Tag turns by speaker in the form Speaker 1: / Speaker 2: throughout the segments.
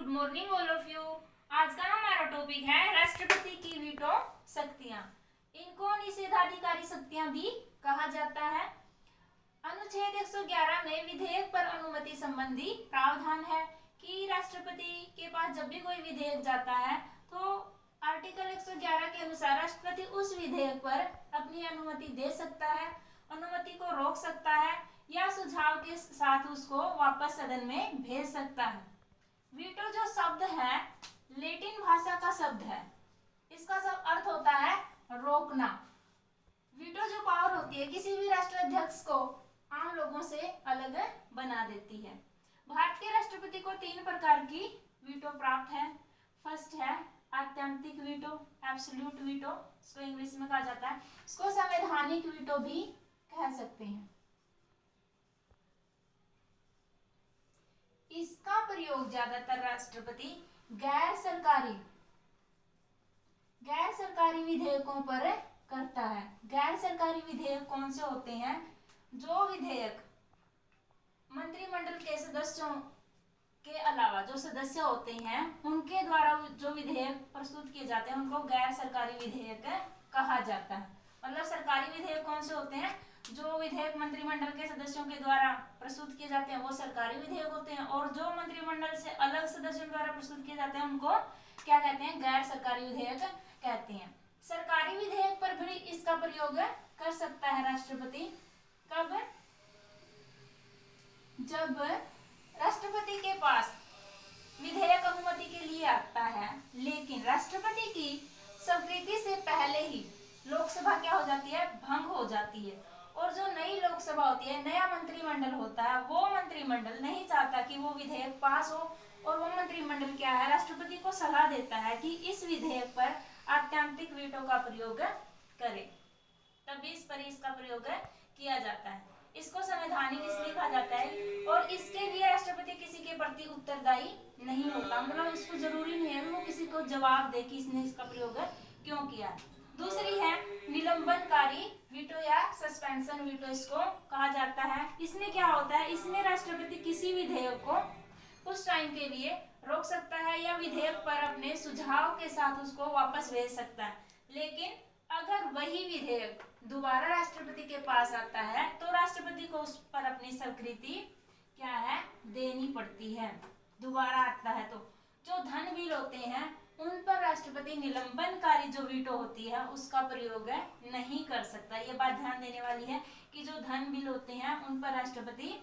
Speaker 1: Good morning all of you. आज का हमारा टॉपिक है राष्ट्रपति की वीटो शक्तियां। इनको निषेधाधिकारी शक्तियां भी कहा जाता है। अनुच्छेद 111 में विधेयक पर अनुमति संबंधी प्रावधान है कि राष्ट्रपति के पास जब भी कोई विधेयक जाता है तो आर्टिकल 111 के अनुसार राष्ट्रपति उस विधेयक पर अपनी अनुमति दे सकता है, अनुमति को रोक सकता है या सुझाव के साथ उसको वापस सदन में भेज सकता है। वीटो जो शब्द है लैटिन भाषा का शब्द है, इसका सब अर्थ होता है रोकना। वीटो जो पावर होती है किसी भी राष्ट्राध्यक्ष को आम लोगों से अलग बना देती है। भारत के राष्ट्रपति को 3 प्रकार की वीटो प्राप्त है। फर्स्ट है आत्यंतिक वीटो, एब्सोल्यूट वीटो, इसको इंग्लिश में कहा जाता है। इसको संवैधानिक वीटो भी कह सकते हैं। इसका प्रयोग ज्यादातर राष्ट्रपति गैर सरकारी विधेयकों पर करता है। गैर सरकारी विधेयक कौन से होते हैं? जो विधेयक मंत्रिमंडल के सदस्यों के अलावा जो सदस्य होते हैं उनके द्वारा जो विधेयक प्रस्तुत किए जाते हैं उनको गैर सरकारी विधेयक कहा जाता है। मतलब सरकारी विधेयक कौन से होते हैं? जो विधेयक मंत्रिमंडल के सदस्यों के द्वारा प्रस्तुत किए जाते हैं वो सरकारी विधेयक होते हैं, और जो मंत्रिमंडल से अलग सदस्यों द्वारा प्रस्तुत किए जाते हैं उनको क्या कहते हैं? गैर सरकारी विधेयक कहते हैं। सरकारी विधेयक पर भी इसका प्रयोग कर सकता है राष्ट्रपति। कब? जब राष्ट्रपति के पास विधेयक अनुमति के लिए आता है लेकिन राष्ट्रपति की स्वीकृति से पहले ही लोकसभा क्या हो जाती है? भंग हो जाती है, और जो नई लोकसभा होती है, नया मंत्रिमंडल होता है, वो मंत्रिमंडल नहीं चाहता कि वो विधेयक पास हो, और वो मंत्रिमंडल क्या है? राष्ट्रपति को सलाह देता है कि इस विधेयक पर आत्यंतिक वीटो का प्रयोग करे, तभी इस पर इसका प्रयोग किया जाता है। इसको संवैधानिक इसलिए कहा जाता है, और इसके लिए राष्ट्रपति किसी के प्रति उत्तरदायी नहीं होता। मतलब उसको जरूरी नहीं है वो किसी को जवाब दे कि इसने इसका प्रयोग क्यों किया। दूसरी है निलंबनकारी वीटो या सस्पेंशन वीटो, इसको कहा जाता है। इसमें क्या होता है? इसमें राष्ट्रपति किसी विधेयक को कुछ टाइम के लिए रोक सकता है या विधेयक पर अपने सुझाव के साथ उसको वापस भेज सकता है, लेकिन अगर वही विधेयक दोबारा राष्ट्रपति के पास आता है तो राष्ट्रपति को उस पर अपनी स्वीकृति क्या है? देनी पड़ती है। दोबारा आता है तो जो धन बिल होते हैं उन पर राष्ट्रपति निलंबनकारी जो वीटो होती है उसका प्रयोग नहीं कर सकता। ये बात ध्यान देने वाली है कि जो धन बिल होते हैं उन पर राष्ट्रपति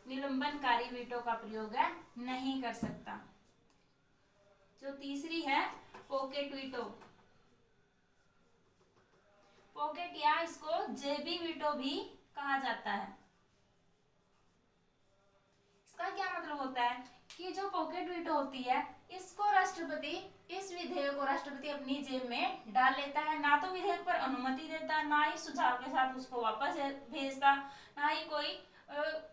Speaker 1: निलंबनकारी वीटो का प्रयोग नहीं कर सकता। जो तीसरी है पॉकेट वीटो, पॉकेट या इसको जेबी वीटो भी कहा जाता है। इसका क्या मतलब होता है कि जो पॉकेट वीटो होती है इसको राष्ट्रपति इस विधेयक को राष्ट्रपति अपनी जेब में डाल लेता है। ना तो विधेयक पर अनुमति देता, ना ही सुझाव के साथ उसको वापस भेजता, ना ही कोई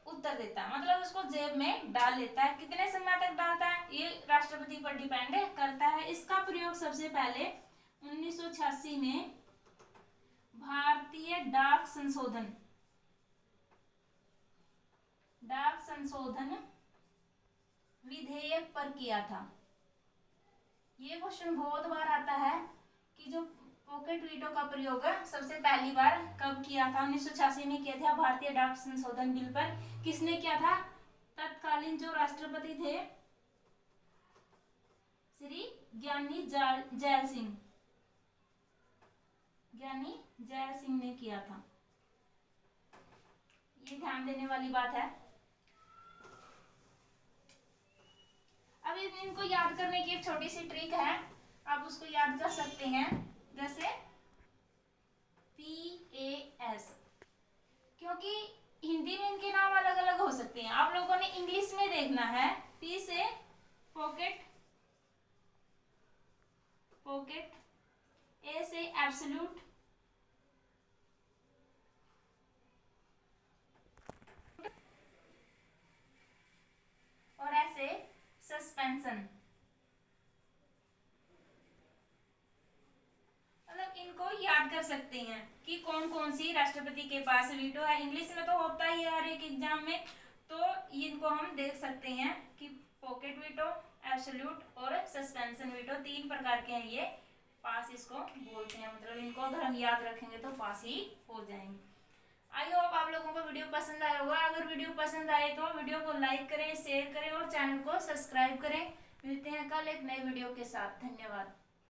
Speaker 1: उत्तर देता, मतलब उसको जेब में डाल लेता है। कितने समय तक डालता है ये राष्ट्रपति पर डिपेंड करता है। इसका प्रयोग सबसे पहले 1986 में भारतीय डाक संशोधन विधेयक पर किया था। ये क्वेश्चन बहुत बार आता है कि जो पॉकेट वीटो का प्रयोग सबसे पहली बार कब किया था? 1986 में किया था भारतीय डाक संशोधन बिल पर। किसने किया था? तत्कालीन जो राष्ट्रपति थे श्री ज्ञानी जैल सिंह ने किया था। ये ध्यान देने वाली बात है। अब इनको याद करने की एक छोटी सी ट्रिक है, आप उसको याद कर सकते हैं, जैसे PAS, क्योंकि हिंदी में इनके नाम अलग अलग हो सकते हैं। आप लोगों ने इंग्लिश में देखना है। P से पॉकेट, A से एब्सोल्यूट, और ऐसे सस्पेंशन। मतलब इनको याद कर सकते हैं कि कौन कौन सी राष्ट्रपति के पास वीटो है। इंग्लिश में तो होता ही है हर एक एग्जाम में, तो इनको हम देख सकते हैं कि पॉकेट वीटो, एब्सोल्यूट और सस्पेंशन वीटो, 3 प्रकार के हैं ये। पास इसको बोलते हैं, मतलब इनको अगर हम याद रखेंगे तो पास ही हो जाएंगे। आई होप आप लोगों को वीडियो पसंद आया होगा। अगर वीडियो पसंद आए तो वीडियो को लाइक करें, शेयर करें और चैनल को सब्सक्राइब करें। मिलते हैं कल एक नए वीडियो के साथ। धन्यवाद।